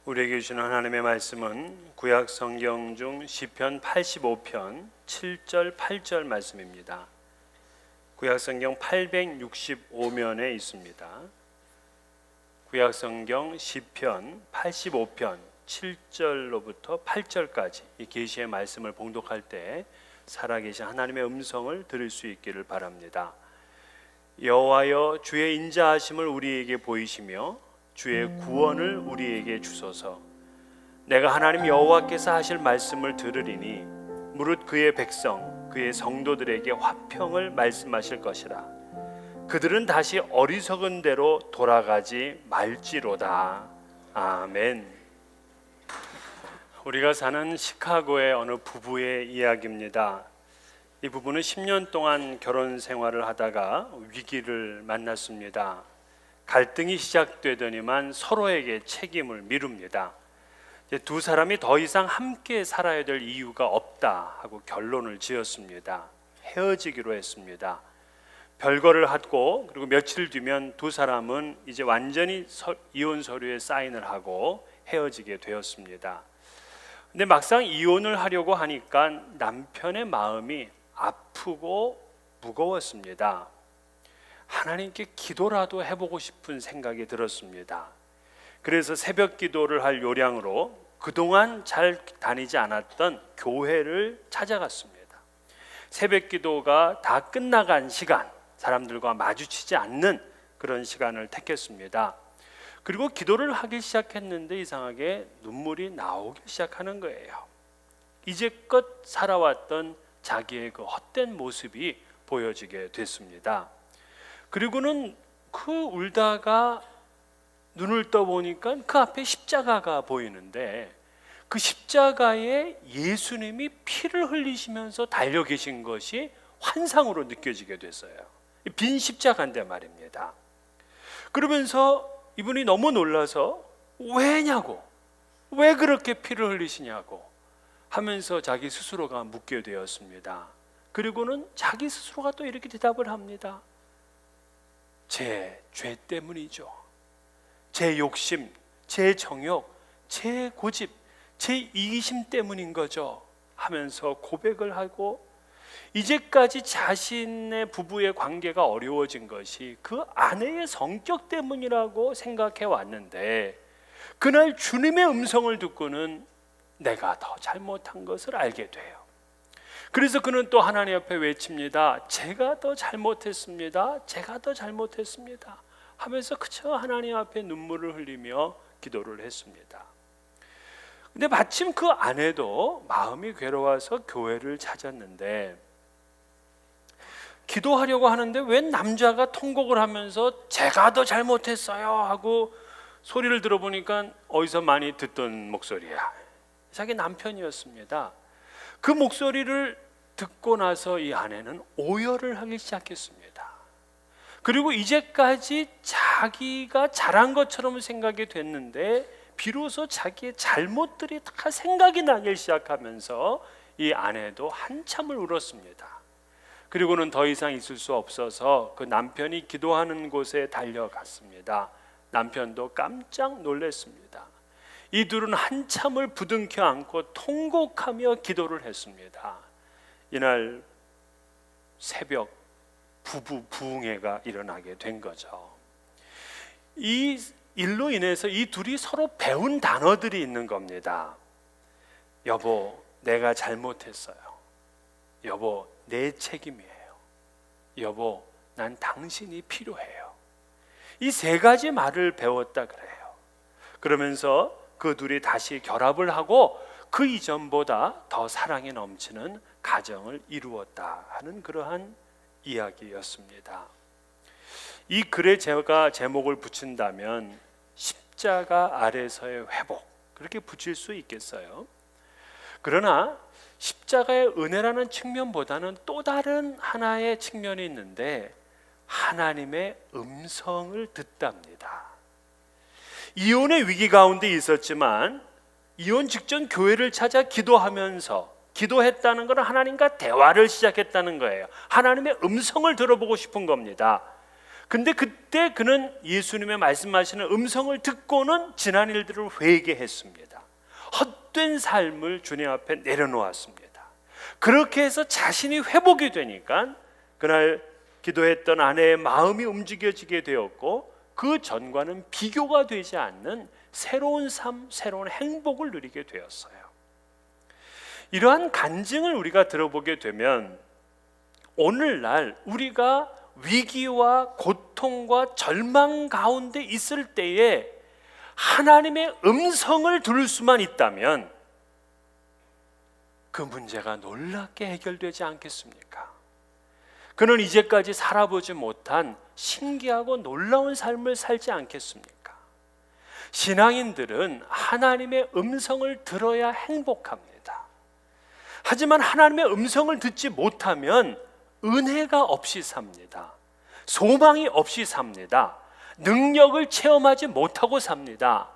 우리에게 주시는 하나님의 말씀은 구약 성경 중 시편 85편 7절 8절 말씀입니다. 구약 성경 865면에 있습니다. 구약 성경 시편 85편 7절로부터 8절까지 이 계시의 말씀을 봉독할 때 살아계신 하나님의 음성을 들을 수 있기를 바랍니다. 여호와여, 주의 인자하심을 우리에게 보이시며 주의 구원을 우리에게 주소서. 내가 하나님 여호와께서 하실 말씀을 들으리니 무릇 그의 백성 그의 성도들에게 화평을 말씀하실 것이라. 그들은 다시 어리석은 대로 돌아가지 말지로다. 아멘. 우리가 사는 시카고의 어느 부부의 이야기입니다. 이 부부는 10년 동안 결혼 생활을 하다가 위기를 만났습니다. 갈등이 시작되더니만 서로에게 책임을 미룹니다. 두 사람이 더 이상 함께 살아야 될 이유가 없다 하고 결론을 지었습니다. 헤어지기로 했습니다. 별거를 하고 그리고 며칠 뒤면 두 사람은 이제 완전히 이혼 서류에 사인을 하고 헤어지게 되었습니다. 근데 막상 이혼을 하려고 하니까 남편의 마음이 아프고 무거웠습니다. 하나님께 기도라도 해보고 싶은 생각이 들었습니다. 그래서 새벽 기도를 할 요량으로 그동안 잘 다니지 않았던 교회를 찾아갔습니다. 새벽 기도가 다 끝나간 시간, 사람들과 마주치지 않는 그런 시간을 택했습니다. 그리고 기도를 하기 시작했는데 이상하게 눈물이 나오기 시작하는 거예요. 이제껏 살아왔던 자기의 그 헛된 모습이 보여지게 됐습니다. 그리고는 그 울다가 눈을 떠보니까 그 앞에 십자가가 보이는데 그 십자가에 예수님이 피를 흘리시면서 달려 계신 것이 환상으로 느껴지게 됐어요. 빈 십자가인데 말입니다. 그러면서 이분이 너무 놀라서 왜냐고, 왜 그렇게 피를 흘리시냐고 하면서 자기 스스로가 묻게 되었습니다. 그리고는 자기 스스로가 또 이렇게 대답을 합니다. 제 죄 때문이죠. 제 욕심, 제 정욕, 제 고집, 제 이기심 때문인 거죠 하면서 고백을 하고, 이제까지 자신의 부부의 관계가 어려워진 것이 그 아내의 성격 때문이라고 생각해 왔는데 그날 주님의 음성을 듣고는 내가 더 잘못한 것을 알게 돼요. 그래서 그는 또 하나님 앞에 외칩니다. 제가 더 잘못했습니다. 제가 더 잘못했습니다 하면서 그저 하나님 앞에 눈물을 흘리며 기도를 했습니다. 근데 마침 그 아내도 마음이 괴로워서 교회를 찾았는데 기도하려고 하는데 웬 남자가 통곡을 하면서 제가 더 잘못했어요 하고 소리를 들어보니까 어디서 많이 듣던 목소리야. 자기 남편이었습니다. 그 목소리를 듣고 나서 이 아내는 오열을 하기 시작했습니다. 그리고 이제까지 자기가 잘한 것처럼 생각이 됐는데 비로소 자기의 잘못들이 다 생각이 나기 시작하면서 이 아내도 한참을 울었습니다. 그리고는 더 이상 있을 수 없어서 그 남편이 기도하는 곳에 달려갔습니다. 남편도 깜짝 놀랐습니다. 이 둘은 한참을 부둥켜 안고 통곡하며 기도를 했습니다. 이날 새벽 부부 부흥회가 일어나게 된 거죠. 이 일로 인해서 이 둘이 서로 배운 단어들이 있는 겁니다. 여보, 내가 잘못했어요. 여보, 내 책임이에요. 여보, 난 당신이 필요해요. 이 세 가지 말을 배웠다 그래요. 그러면서 그 둘이 다시 결합을 하고 그 이전보다 더 사랑이 넘치는 가정을 이루었다 하는 그러한 이야기였습니다. 이 글에 제가 제목을 붙인다면 십자가 아래서의 회복, 그렇게 붙일 수 있겠어요. 그러나 십자가의 은혜라는 측면보다는 또 다른 하나의 측면이 있는데 하나님의 음성을 듣답니다. 이혼의 위기 가운데 있었지만 이혼 직전 교회를 찾아 기도하면서 기도했다는 것은 하나님과 대화를 시작했다는 거예요. 하나님의 음성을 들어보고 싶은 겁니다. 근데 그때 그는 예수님의 말씀하시는 음성을 듣고는 지난 일들을 회개했습니다. 헛된 삶을 주님 앞에 내려놓았습니다. 그렇게 해서 자신이 회복이 되니까 그날 기도했던 아내의 마음이 움직여지게 되었고, 그 전과는 비교가 되지 않는 새로운 삶, 새로운 행복을 누리게 되었어요. 이러한 간증을 우리가 들어보게 되면 오늘날 우리가 위기와 고통과 절망 가운데 있을 때에 하나님의 음성을 들을 수만 있다면 그 문제가 놀랍게 해결되지 않겠습니까? 그는 이제까지 살아보지 못한 신기하고 놀라운 삶을 살지 않겠습니까? 신앙인들은 하나님의 음성을 들어야 행복합니다. 하지만 하나님의 음성을 듣지 못하면 은혜가 없이 삽니다. 소망이 없이 삽니다. 능력을 체험하지 못하고 삽니다.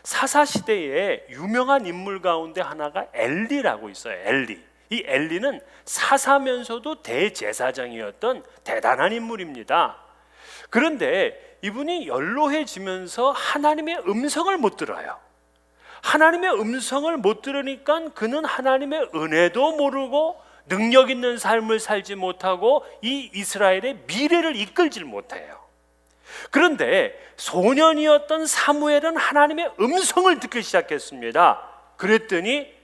사사시대에 유명한 인물 가운데 하나가 엘리라고 있어요. 엘리. 이 엘리는 사사면서도 대제사장이었던 대단한 인물입니다. 그런데 이분이 연로해지면서 하나님의 음성을 못 들어요. 하나님의 음성을 못 들으니까 그는 하나님의 은혜도 모르고 능력 있는 삶을 살지 못하고 이 이스라엘의 미래를 이끌질 못해요. 그런데 소년이었던 사무엘은 하나님의 음성을 듣기 시작했습니다. 그랬더니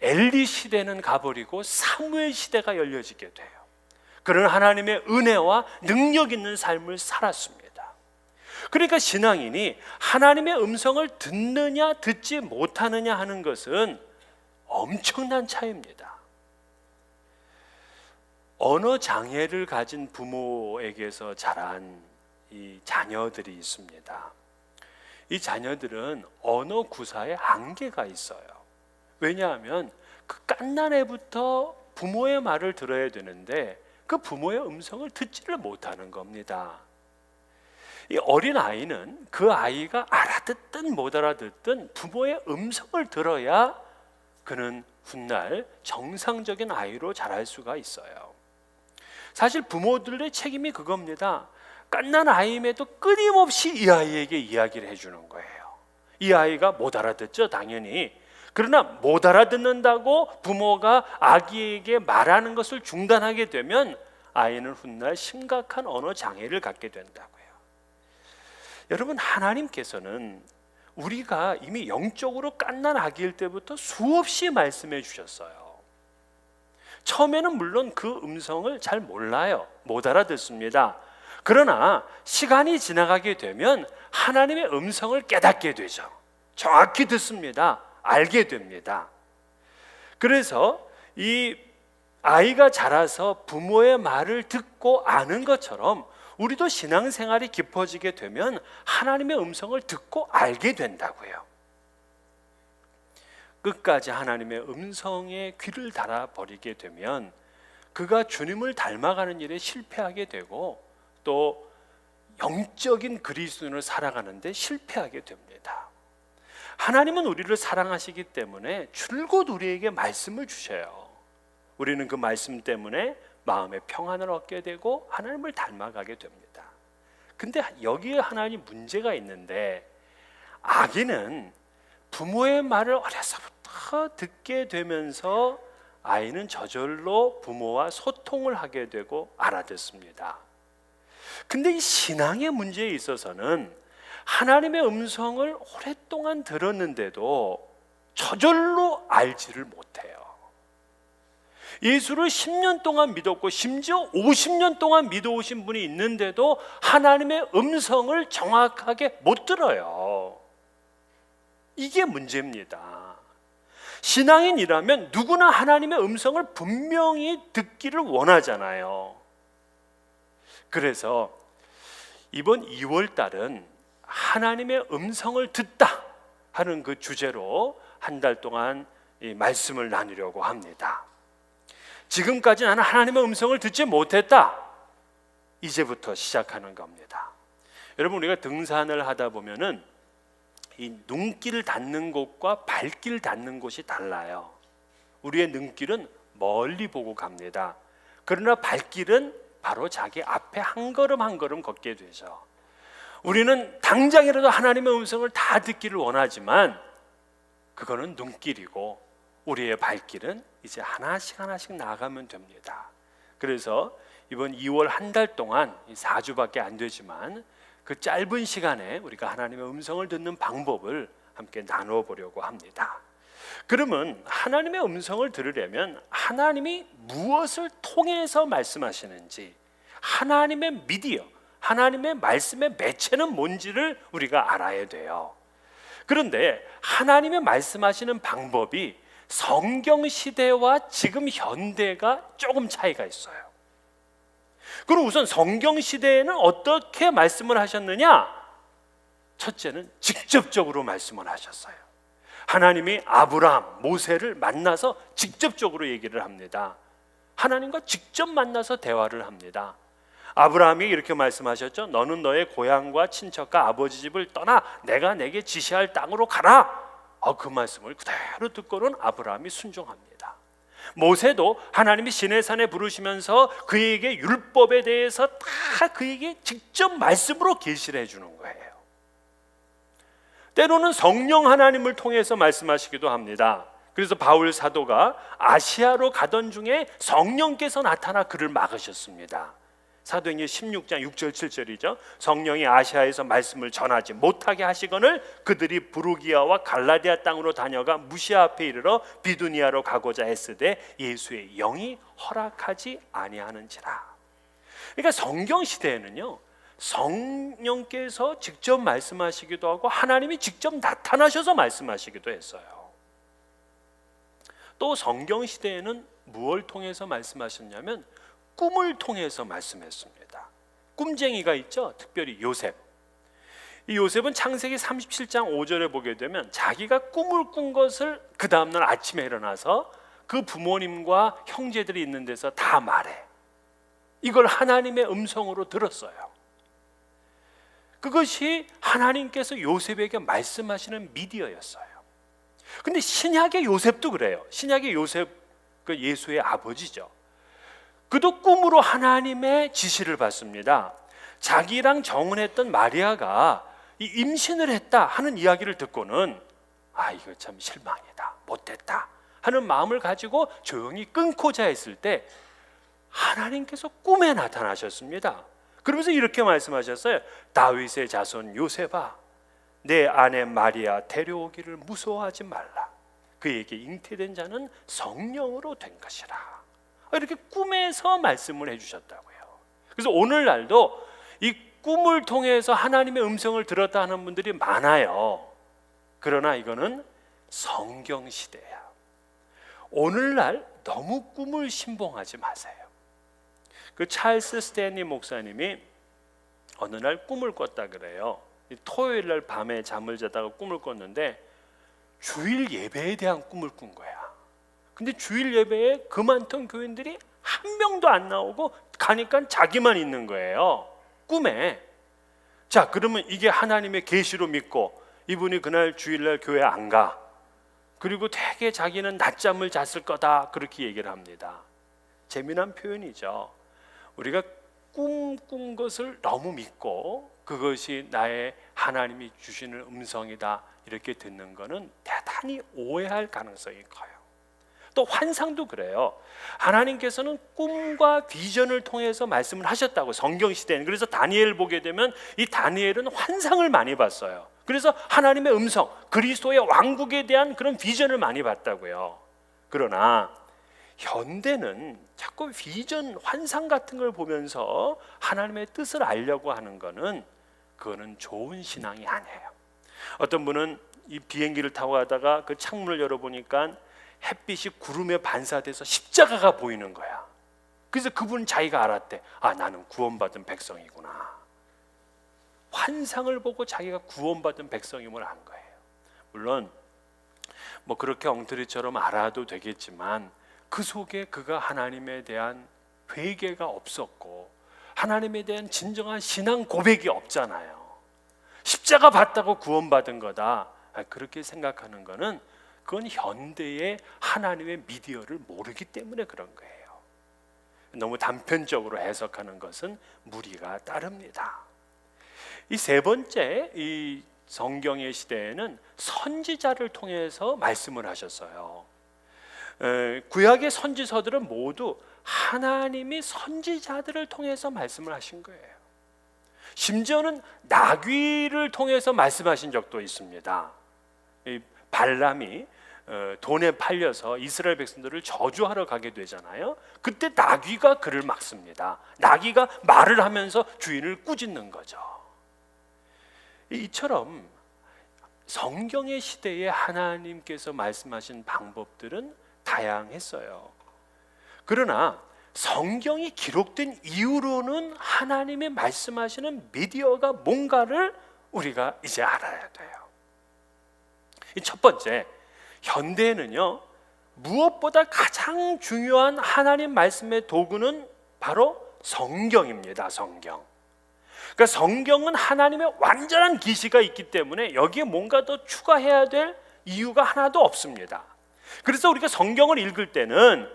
엘리 시대는 가버리고 사무엘 시대가 열려지게 돼요. 그는 하나님의 은혜와 능력 있는 삶을 살았습니다. 그러니까 신앙인이 하나님의 음성을 듣느냐 듣지 못하느냐 하는 것은 엄청난 차이입니다. 언어 장애를 가진 부모에게서 자란 이 자녀들이 있습니다. 이 자녀들은 언어 구사에 한계가 있어요. 왜냐하면 그 갓난애부터 부모의 말을 들어야 되는데 그 부모의 음성을 듣지를 못하는 겁니다. 이 어린 아이는 그 아이가 알아듣든 못 알아듣든 부모의 음성을 들어야 그는 훗날 정상적인 아이로 자랄 수가 있어요. 사실 부모들의 책임이 그겁니다. 갓난 아이임에도 끊임없이 이 아이에게 이야기를 해주는 거예요. 이 아이가 못 알아듣죠, 당연히. 그러나 못 알아듣는다고 부모가 아기에게 말하는 것을 중단하게 되면 아이는 훗날 심각한 언어 장애를 갖게 된다고요. 여러분, 하나님께서는 우리가 이미 영적으로 갓난 아기일 때부터 수없이 말씀해 주셨어요. 처음에는 물론 그 음성을 잘 몰라요. 못 알아듣습니다. 그러나 시간이 지나가게 되면 하나님의 음성을 깨닫게 되죠. 정확히 듣습니다. 알게 됩니다. 그래서 이 아이가 자라서 부모의 말을 듣고 아는 것처럼 우리도 신앙생활이 깊어지게 되면 하나님의 음성을 듣고 알게 된다고요. 끝까지 하나님의 음성에 귀를 달아버리게 되면 그가 주님을 닮아가는 일에 실패하게 되고 또 영적인 그리스도인으로 살아가는데 실패하게 됩니다. 하나님은 우리를 사랑하시기 때문에 줄곧 우리에게 말씀을 주셔요. 우리는 그 말씀 때문에 마음의 평안을 얻게 되고 하나님을 닮아가게 됩니다. 근데 여기에 하나님 문제가 있는데, 아기는 부모의 말을 어려서부터 듣게 되면서 아이는 저절로 부모와 소통을 하게 되고 알아듣습니다. 근데 이 신앙의 문제에 있어서는 하나님의 음성을 오랫동안 들었는데도 저절로 알지를 못해요. 예수를 10년 동안 믿었고 심지어 50년 동안 믿어오신 분이 있는데도 하나님의 음성을 정확하게 못 들어요. 이게 문제입니다. 신앙인이라면 누구나 하나님의 음성을 분명히 듣기를 원하잖아요. 그래서 이번 2월 달은 하나님의 음성을 듣다 하는 그 주제로 한 달 동안 이 말씀을 나누려고 합니다. 지금까지 나는 하나님의 음성을 듣지 못했다. 이제부터 시작하는 겁니다. 여러분, 우리가 등산을 하다 보면은 이 눈길 닿는 곳과 발길 닿는 곳이 달라요. 우리의 눈길은 멀리 보고 갑니다. 그러나 발길은 바로 자기 앞에 한 걸음 한 걸음 걷게 되죠. 우리는 당장이라도 하나님의 음성을 다 듣기를 원하지만 그거는 눈길이고 우리의 발길은 이제 하나씩 하나씩 나아가면 됩니다. 그래서 이번 2월 한 달 동안 4주밖에 안 되지만 그 짧은 시간에 우리가 하나님의 음성을 듣는 방법을 함께 나누어 보려고 합니다. 그러면 하나님의 음성을 들으려면 하나님이 무엇을 통해서 말씀하시는지, 하나님의 미디어, 하나님의 말씀의 매체는 뭔지를 우리가 알아야 돼요. 그런데 하나님의 말씀하시는 방법이 성경 시대와 지금 현대가 조금 차이가 있어요. 그럼 우선 성경 시대에는 어떻게 말씀을 하셨느냐? 첫째는 직접적으로 말씀을 하셨어요. 하나님이 아브라함, 모세를 만나서 직접적으로 얘기를 합니다. 하나님과 직접 만나서 대화를 합니다. 아브라함이 이렇게 말씀하셨죠. 너는 너의 고향과 친척과 아버지 집을 떠나 내가 내게 지시할 땅으로 가라. 그 말씀을 그대로 듣고는 아브라함이 순종합니다. 모세도 하나님이 시내산에 부르시면서 그에게 율법에 대해서 다 그에게 직접 말씀으로 계시를 해주는 거예요. 때로는 성령 하나님을 통해서 말씀하시기도 합니다. 그래서 바울 사도가 아시아로 가던 중에 성령께서 나타나 그를 막으셨습니다. 사도행전 16장 6절 7절이죠. 성령이 아시아에서 말씀을 전하지 못하게 하시거늘 그들이 부르기아와 갈라디아 땅으로 다녀가 무시아 앞에 이르러 비두니아로 가고자 했으되 예수의 영이 허락하지 아니하는지라. 그러니까 성경 시대에는요, 성령께서 직접 말씀하시기도 하고 하나님이 직접 나타나셔서 말씀하시기도 했어요. 또 성경 시대에는 무엇을 통해서 말씀하셨냐면 꿈을 통해서 말씀했습니다. 꿈쟁이가 있죠. 특별히 요셉. 이 요셉은 창세기 37장 5절에 보게 되면 자기가 꿈을 꾼 것을 그 다음날 아침에 일어나서 그 부모님과 형제들이 있는 데서 다 말해. 이걸 하나님의 음성으로 들었어요. 그것이 하나님께서 요셉에게 말씀하시는 미디어였어요. 근데 신약의 요셉도 그래요. 신약의 요셉, 그 예수의 아버지죠. 그도 꿈으로 하나님의 지시를 받습니다. 자기랑 정혼했던 마리아가 이 임신을 했다 하는 이야기를 듣고는 이거 참 실망이다, 못됐다 하는 마음을 가지고 조용히 끊고자 했을 때 하나님께서 꿈에 나타나셨습니다. 그러면서 이렇게 말씀하셨어요. 다윗의 자손 요셉아, 내 아내 마리아 데려오기를 무서워하지 말라. 그에게 잉태된 자는 성령으로 된 것이라. 이렇게 꿈에서 말씀을 해주셨다고요. 그래서 오늘날도 이 꿈을 통해서 하나님의 음성을 들었다 하는 분들이 많아요. 그러나 이거는 성경 시대야. 오늘날 너무 꿈을 신봉하지 마세요. 그 찰스 스탠리 목사님이 어느 날 꿈을 꿨다 그래요. 토요일 날 밤에 잠을 자다가 꿈을 꿨는데 주일 예배에 대한 꿈을 꾼 거야. 근데 주일 예배에 그 많던 교인들이 한 명도 안 나오고 가니까 자기만 있는 거예요. 꿈에. 자, 그러면 이게 하나님의 계시로 믿고 이분이 그날 주일날 교회 안 가. 그리고 되게 자기는 낮잠을 잤을 거다 그렇게 얘기를 합니다. 재미난 표현이죠. 우리가 꿈 꾼 것을 너무 믿고 그것이 나의 하나님이 주시는 음성이다 이렇게 듣는 거는 대단히 오해할 가능성이 커요. 또 환상도 그래요. 하나님께서는 꿈과 비전을 통해서 말씀을 하셨다고 성경 시대에는. 그래서 다니엘 보게 되면 이 다니엘은 환상을 많이 봤어요. 그래서 하나님의 음성, 그리스도의 왕국에 대한 그런 비전을 많이 봤다고요. 그러나 현대는 자꾸 비전, 환상 같은 걸 보면서 하나님의 뜻을 알려고 하는 거는 그거는 좋은 신앙이 아니에요. 어떤 분은 이 비행기를 타고 가다가 그 창문을 열어보니까 햇빛이 구름에 반사돼서 십자가가 보이는 거야. 그래서 그분은 자기가 알았대. 나는 구원받은 백성이구나. 환상을 보고 자기가 구원받은 백성임을 안 거예요. 물론 뭐 그렇게 엉터리처럼 알아도 되겠지만 그 속에 그가 하나님에 대한 회개가 없었고 하나님에 대한 진정한 신앙 고백이 없잖아요. 십자가 봤다고 구원받은 거다. 그렇게 생각하는 거는 그건 현대의 하나님의 미디어를 모르기 때문에 그런 거예요. 너무 단편적으로 해석하는 것은 무리가 따릅니다. 이 세 번째, 이 성경의 시대에는 선지자를 통해서 말씀을 하셨어요. 구약의 선지서들은 모두 하나님이 선지자들을 통해서 말씀을 하신 거예요. 심지어는 나귀를 통해서 말씀하신 적도 있습니다. 이 발람이 돈에 팔려서 이스라엘 백성들을 저주하러 가게 되잖아요. 그때 나귀가 그를 막습니다. 나귀가 말을 하면서 주인을 꾸짖는 거죠. 이처럼 성경의 시대에 하나님께서 말씀하신 방법들은 다양했어요. 그러나 성경이 기록된 이후로는 하나님의 말씀하시는 미디어가 뭔가를 우리가 이제 알아야 돼요. 첫 번째, 현대에는요, 무엇보다 가장 중요한 하나님 말씀의 도구는 바로 성경입니다. 성경. 그러니까 성경은 하나님의 완전한 계시가 있기 때문에 여기에 뭔가 더 추가해야 될 이유가 하나도 없습니다. 그래서 우리가 성경을 읽을 때는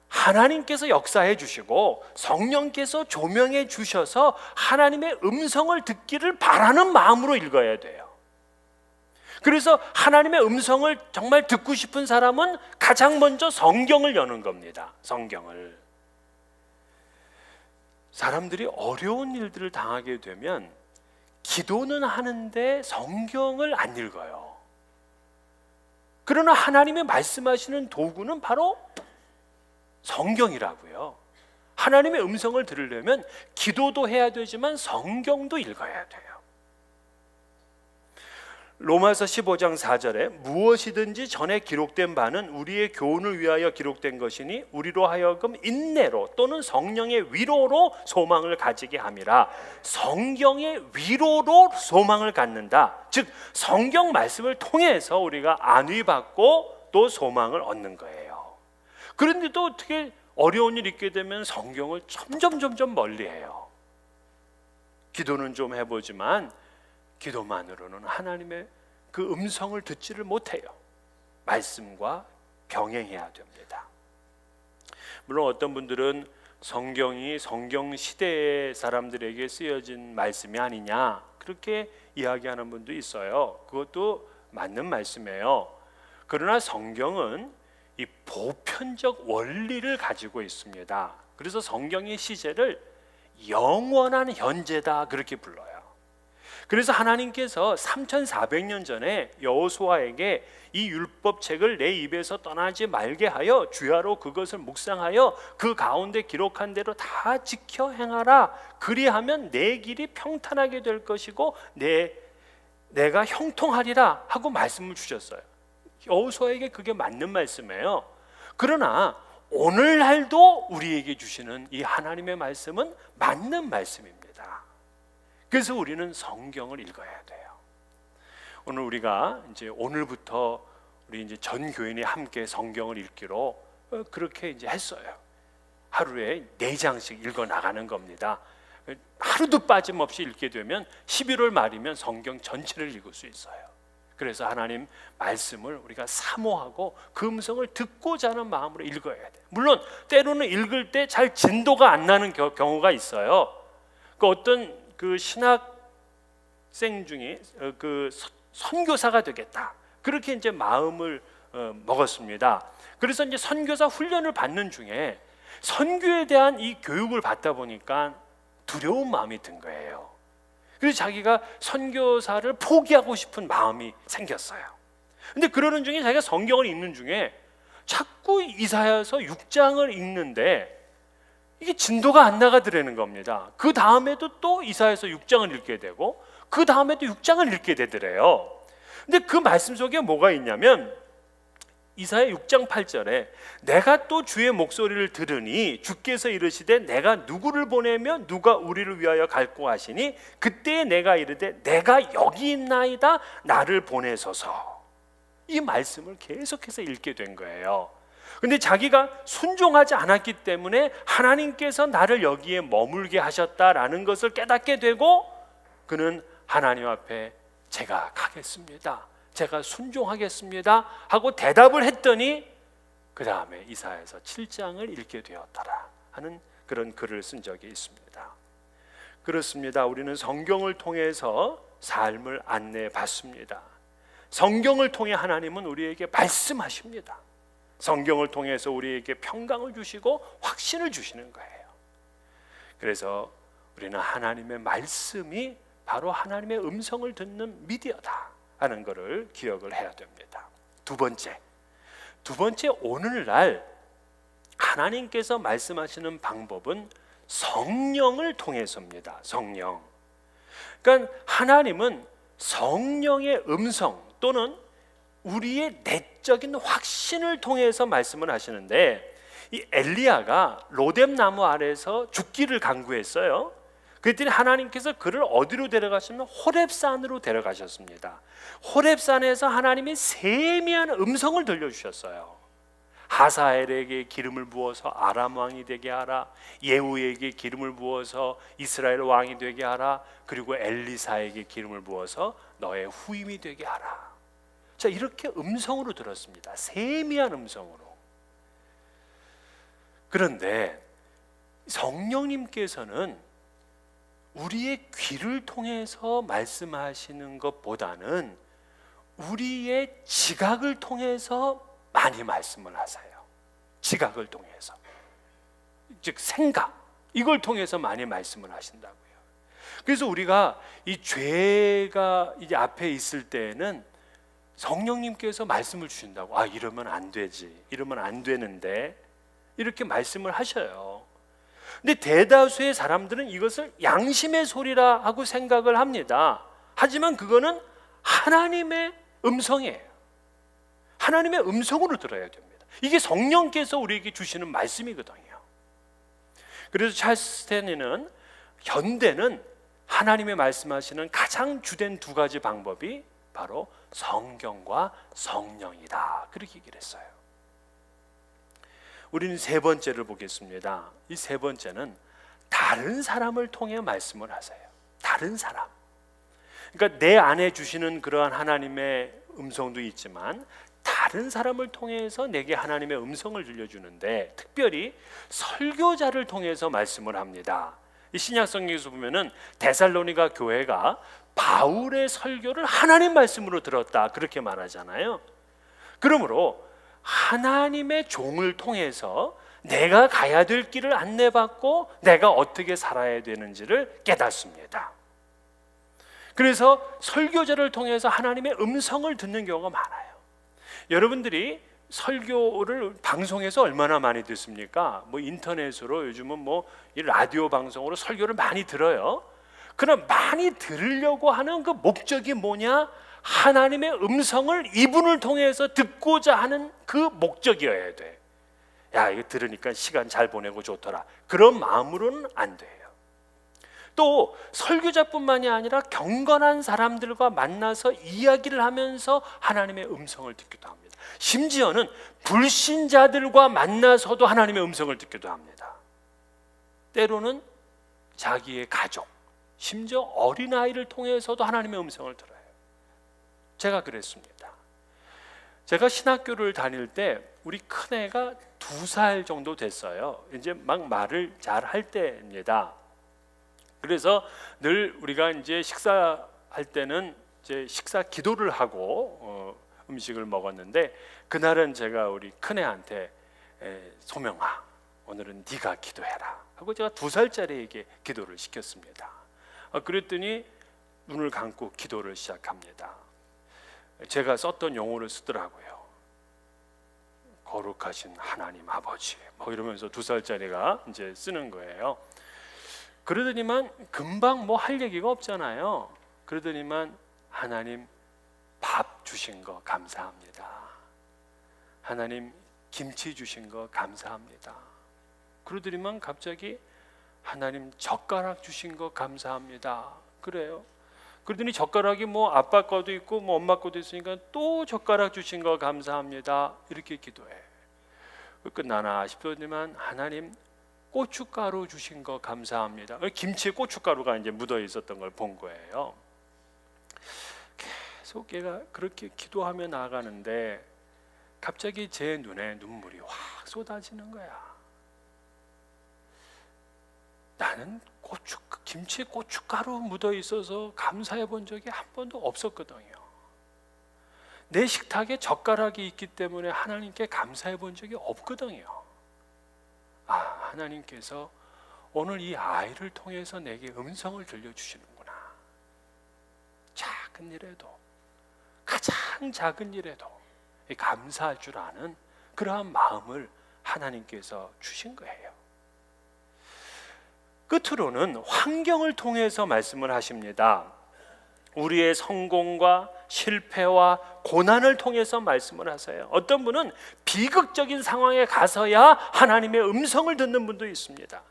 하나님께서 역사해 주시고 성령께서 조명해 주셔서 하나님의 음성을 듣기를 바라는 마음으로 읽어야 돼요. 그래서 하나님의 음성을 정말 듣고 싶은 사람은 가장 먼저 성경을 여는 겁니다. 성경을. 사람들이 어려운 일들을 당하게 되면 기도는 하는데 성경을 안 읽어요. 그러나 하나님의 말씀하시는 도구는 바로 성경이라고요. 하나님의 음성을 들으려면 기도도 해야 되지만 성경도 읽어야 돼요. 로마서 15장 4절에 무엇이든지 전에 기록된 바는 우리의 교훈을 위하여 기록된 것이니 우리로 하여금 인내로 또는 성령의 위로로 소망을 가지게 함이라. 성경의 위로로 소망을 갖는다. 즉 성경 말씀을 통해서 우리가 안위받고 또 소망을 얻는 거예요. 그런데도 어떻게 어려운 일 있게 되면 성경을 점점 멀리해요. 기도는 좀 해보지만 기도만으로는 하나님의 그 음성을 듣지를 못해요. 말씀과 병행해야 됩니다. 물론 어떤 분들은 성경이 성경 시대의 사람들에게 쓰여진 말씀이 아니냐 그렇게 이야기하는 분도 있어요. 그것도 맞는 말씀이에요. 그러나 성경은 이 보편적 원리를 가지고 있습니다. 그래서 성경의 시제를 영원한 현재다 그렇게 불러요. 그래서 하나님께서 3400년 전에 여호수아에게 이 율법책을 내 입에서 떠나지 말게 하여 주야로 그것을 묵상하여 그 가운데 기록한 대로 다 지켜 행하라. 그리하면 내 길이 평탄하게 될 것이고 내가 형통하리라 하고 말씀을 주셨어요. 여호수아에게 그게 맞는 말씀이에요. 그러나 오늘날도 우리에게 주시는 이 하나님의 말씀은 맞는 말씀입니다. 그래서 우리는 성경을 읽어야 돼요. 오늘 우리가 이제 오늘부터 우리 이제 전 교인이 함께 성경을 읽기로 그렇게 이제 했어요. 하루에 4장씩 읽어 나가는 겁니다. 하루도 빠짐없이 읽게 되면 11월 말이면 성경 전체를 읽을 수 있어요. 그래서 하나님 말씀을 우리가 사모하고 그 음성을 듣고자 하는 마음으로 읽어야 돼요. 물론 때로는 읽을 때 잘 진도가 안 나는 경우가 있어요. 그 어떤 그 신학생 중에 그 선교사가 되겠다 그렇게 이제 마음을 먹었습니다. 그래서 이제 선교사 훈련을 받는 중에 선교에 대한 이 교육을 받다 보니까 두려운 마음이 든 거예요. 그래서 자기가 선교사를 포기하고 싶은 마음이 생겼어요. 근데 그러는 중에 자기가 성경을 읽는 중에 자꾸 이사야서 6장을 읽는데 이게 진도가 안 나가더라는 겁니다. 그 다음에도 또 이사야서 6장을 읽게 되고 그 다음에도 6장을 읽게 되더래요. 근데 그 말씀 속에 뭐가 있냐면 이사야 6장 8절에 내가 또 주의 목소리를 들으니 주께서 이르시되 내가 누구를 보내며 누가 우리를 위하여 갈고 하시니 그때에 내가 이르되 내가 여기 있나이다 나를 보내소서. 이 말씀을 계속해서 읽게 된 거예요. 근데 자기가 순종하지 않았기 때문에 하나님께서 나를 여기에 머물게 하셨다라는 것을 깨닫게 되고 그는 하나님 앞에 제가 가겠습니다. 제가 순종하겠습니다 하고 대답을 했더니 그 다음에 이사야서 7장을 읽게 되었더라 하는 그런 글을 쓴 적이 있습니다. 그렇습니다. 우리는 성경을 통해서 삶을 안내해 봤습니다. 성경을 통해 하나님은 우리에게 말씀하십니다. 성경을 통해서 우리에게 평강을 주시고 확신을 주시는 거예요. 그래서 우리는 하나님의 말씀이 바로 하나님의 음성을 듣는 미디어다 하는 것을 기억을 해야 됩니다. 두 번째, 오늘날 하나님께서 말씀하시는 방법은 성령을 통해서입니다. 성령. 그러니까 하나님은 성령의 음성 또는 우리의 내적인 확신을 통해서 말씀을 하시는데, 이 엘리야가 로뎀 나무 아래에서 죽기를 간구했어요. 그랬더니 하나님께서 그를 어디로 데려가시면 호렙산으로 데려가셨습니다. 호렙산에서 하나님이 세미한 음성을 들려주셨어요. 하사엘에게 기름을 부어서 아람 왕이 되게 하라, 예후에게 기름을 부어서 이스라엘 왕이 되게 하라, 그리고 엘리사에게 기름을 부어서 너의 후임이 되게 하라. 자, 이렇게 음성으로 들었습니다. 세미한 음성으로. 그런데 성령님께서는 우리의 귀를 통해서 말씀하시는 것보다는 우리의 지각을 통해서 많이 말씀을 하세요. 지각을 통해서, 즉 생각, 이걸 통해서 많이 말씀을 하신다고요. 그래서 우리가 이 죄가 이제 앞에 있을 때에는 성령님께서 말씀을 주신다고, 아, 이러면 안 되지, 이러면 안 되는데, 이렇게 말씀을 하셔요. 근데 대다수의 사람들은 이것을 양심의 소리라 하고 생각을 합니다. 하지만 그거는 하나님의 음성이에요. 하나님의 음성으로 들어야 됩니다. 이게 성령께서 우리에게 주시는 말씀이거든요. 그래서 찰스 스탠리는 현대는 하나님의 말씀하시는 가장 주된 두 가지 방법이 바로 성경과 성령이다, 그렇게 얘기를 했어요. 우리는 세 번째를 보겠습니다. 이 세 번째는 다른 사람을 통해 말씀을 하세요. 다른 사람. 그러니까 내 안에 주시는 그러한 하나님의 음성도 있지만 다른 사람을 통해서 내게 하나님의 음성을 들려주는데, 특별히 설교자를 통해서 말씀을 합니다. 이 신약성경에서 보면은 데살로니가 교회가 바울의 설교를 하나님 말씀으로 들었다, 그렇게 말하잖아요. 그러므로 하나님의 종을 통해서 내가 가야 될 길을 안내받고 내가 어떻게 살아야 되는지를 깨닫습니다. 그래서 설교자를 통해서 하나님의 음성을 듣는 경우가 많아요. 여러분들이 설교를 방송에서 얼마나 많이 듣습니까? 뭐 인터넷으로 요즘은 뭐 이 라디오 방송으로 설교를 많이 들어요. 그럼 많이 들으려고 하는 그 목적이 뭐냐? 하나님의 음성을 이분을 통해서 듣고자 하는 그 목적이어야 돼. 야, 이거 들으니까 시간 잘 보내고 좋더라, 그런 마음으로는 안 돼요. 또 설교자뿐만이 아니라 경건한 사람들과 만나서 이야기를 하면서 하나님의 음성을 듣기도 합니다. 심지어는 불신자들과 만나서도 하나님의 음성을 듣기도 합니다. 때로는 자기의 가족, 심지어 어린아이를 통해서도 하나님의 음성을 들어요. 제가 그랬습니다. 제가 신학교를 다닐 때 우리 큰애가 2살 정도 됐어요. 이제 막 말을 잘 할 때입니다. 그래서 늘 우리가 이제 식사할 때는 이제 식사 기도를 하고 음식을 먹었는데, 그날은 제가 우리 큰애한테 소명아, 오늘은 네가 기도해라 하고 제가 2살짜리에게 기도를 시켰습니다. 그랬더니 눈을 감고 기도를 시작합니다. 제가 썼던 용어를 쓰더라고요. 거룩하신 하나님 아버지, 뭐 이러면서 2살짜리가 이제 쓰는 거예요. 그러더니만 금방 뭐 할 얘기가 없잖아요. 그러더니만 하나님 밥 주신 거 감사합니다. 하나님 김치 주신 거 감사합니다. 그러더니만 갑자기 하나님 젓가락 주신 거 감사합니다. 그래요. 그러더니 젓가락이 뭐 아빠 거도 있고 뭐 엄마 거도 있으니까 또 젓가락 주신 거 감사합니다, 이렇게 기도해. 끝나나 싶더니만 하나님 고춧가루 주신 거 감사합니다. 김치에 고춧가루가 이제 묻어 있었던 걸 본 거예요. 계속 얘가 그렇게 기도하며 나아가는데 갑자기 제 눈에 눈물이 확 쏟아지는 거야. 나는 김치에 고춧가루 묻어 있어서 감사해 본 적이 한 번도 없었거든요. 내 식탁에 젓가락이 있기 때문에 하나님께 감사해 본 적이 없거든요. 하나님께서 오늘 이 아이를 통해서 내게 음성을 들려주시는구나. 작은 일에도, 가장 작은 일에도 감사할 줄 아는 그러한 마음을 하나님께서 주신 거예요. 끝으로는 환경을 통해서 말씀을 하십니다. 우리의 성공과 실패와 고난을 통해서 말씀을 하세요. 어떤 분은 비극적인 상황에 가서야 하나님의 음성을 듣는 분도 있습니다.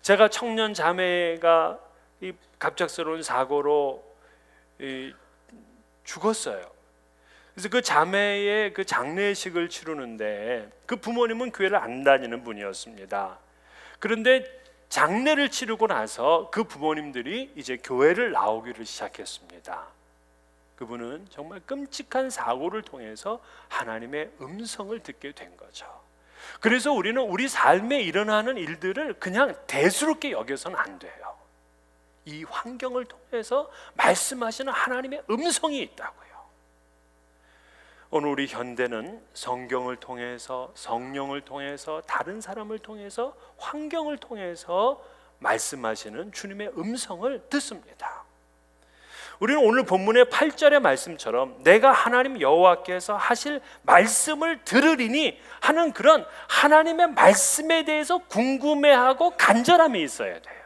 제가 청년 자매가 이 갑작스러운 사고로 죽었어요. 그래서 그 자매의 그 장례식을 치르는데 그 부모님은 교회를 안 다니는 분이었습니다. 그런데 장례를 치르고 나서 그 부모님들이 이제 교회를 나오기를 시작했습니다. 그분은 정말 끔찍한 사고를 통해서 하나님의 음성을 듣게 된 거죠. 그래서 우리는 우리 삶에 일어나는 일들을 그냥 대수롭게 여겨서는 안 돼요. 이 환경을 통해서 말씀하시는 하나님의 음성이 있다고요. 오늘 우리 현대는 성경을 통해서, 성령을 통해서, 다른 사람을 통해서, 환경을 통해서 말씀하시는 주님의 음성을 듣습니다. 우리는 오늘 본문의 8절의 말씀처럼 내가 하나님 여호와께서 하실 말씀을 들으리니 하는 그런 하나님의 말씀에 대해서 궁금해하고 간절함이 있어야 돼요.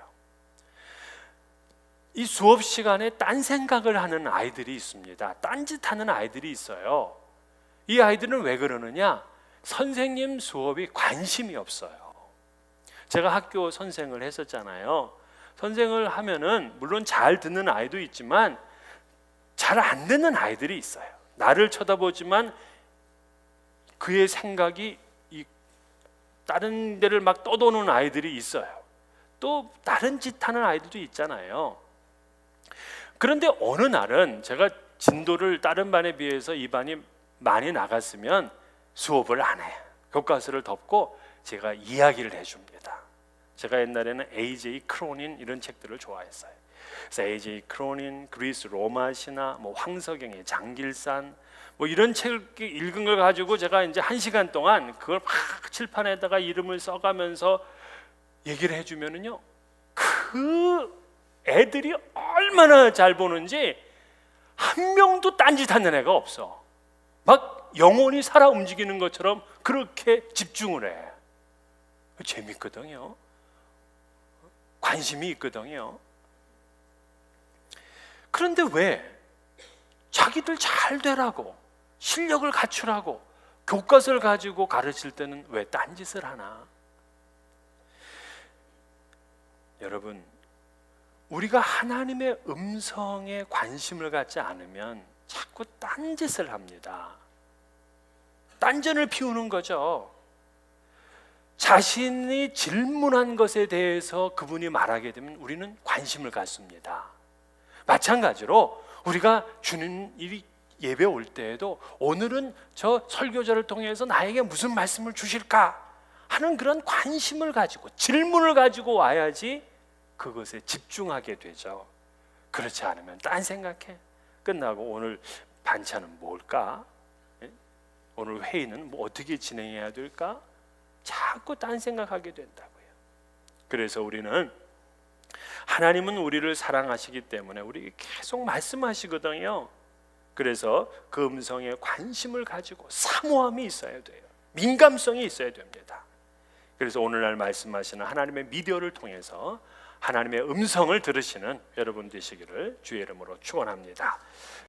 이 수업 시간에 딴 생각을 하는 아이들이 있습니다. 딴짓하는 아이들이 있어요. 이 아이들은 왜 그러느냐? 선생님 수업이 관심이 없어요. 제가 학교 선생을 했었잖아요. 선생을 하면은 물론 잘 듣는 아이도 있지만 잘 안 듣는 아이들이 있어요. 나를 쳐다보지만 그의 생각이 다른 데를 막 떠도는 아이들이 있어요. 또 다른 짓 하는 아이들도 있잖아요. 그런데 어느 날은 제가 진도를 다른 반에 비해서 이 반이 많이 나갔으면 수업을 안 해요. 교과서를 덮고 제가 이야기를 해줍니다. 제가 옛날에는 A.J. 크로닌 이런 책들을 좋아했어요. 그래서 A.J. 크로닌, 그리스 로마 신화, 황석영의 장길산 이런 책 읽은 걸 가지고 제가 이제 1시간 동안 그걸 막 칠판에다가 이름을 써가면서 얘기를 해주면은요, 그 애들이 얼마나 잘 보는지 한 명도 딴짓하는 애가 없어. 막 영혼이 살아 움직이는 것처럼 그렇게 집중을 해. 재밌거든요. 관심이 있거든요. 그런데 왜 자기들 잘 되라고 실력을 갖추라고 교과서를 가지고 가르칠 때는 왜 딴짓을 하나? 여러분, 우리가 하나님의 음성에 관심을 갖지 않으면 자꾸 딴짓을 합니다. 딴전을 피우는 거죠. 자신이 질문한 것에 대해서 그분이 말하게 되면 우리는 관심을 갖습니다. 마찬가지로 우리가 주는 이 예배 올 때에도 오늘은 저 설교자를 통해서 나에게 무슨 말씀을 주실까 하는 그런 관심을 가지고 질문을 가지고 와야지 그것에 집중하게 되죠. 그렇지 않으면 딴 생각해. 끝나고 오늘 반찬은 뭘까? 오늘 회의는 어떻게 진행해야 될까? 자꾸 딴 생각하게 된다고요. 그래서 우리는 하나님은 우리를 사랑하시기 때문에 우리에게 계속 말씀하시거든요. 그래서 그 음성에 관심을 가지고 사모함이 있어야 돼요. 민감성이 있어야 됩니다. 그래서 오늘날 말씀하시는 하나님의 미디어를 통해서 하나님의 음성을 들으시는 여러분 되시기를 주의 이름으로 축원합니다.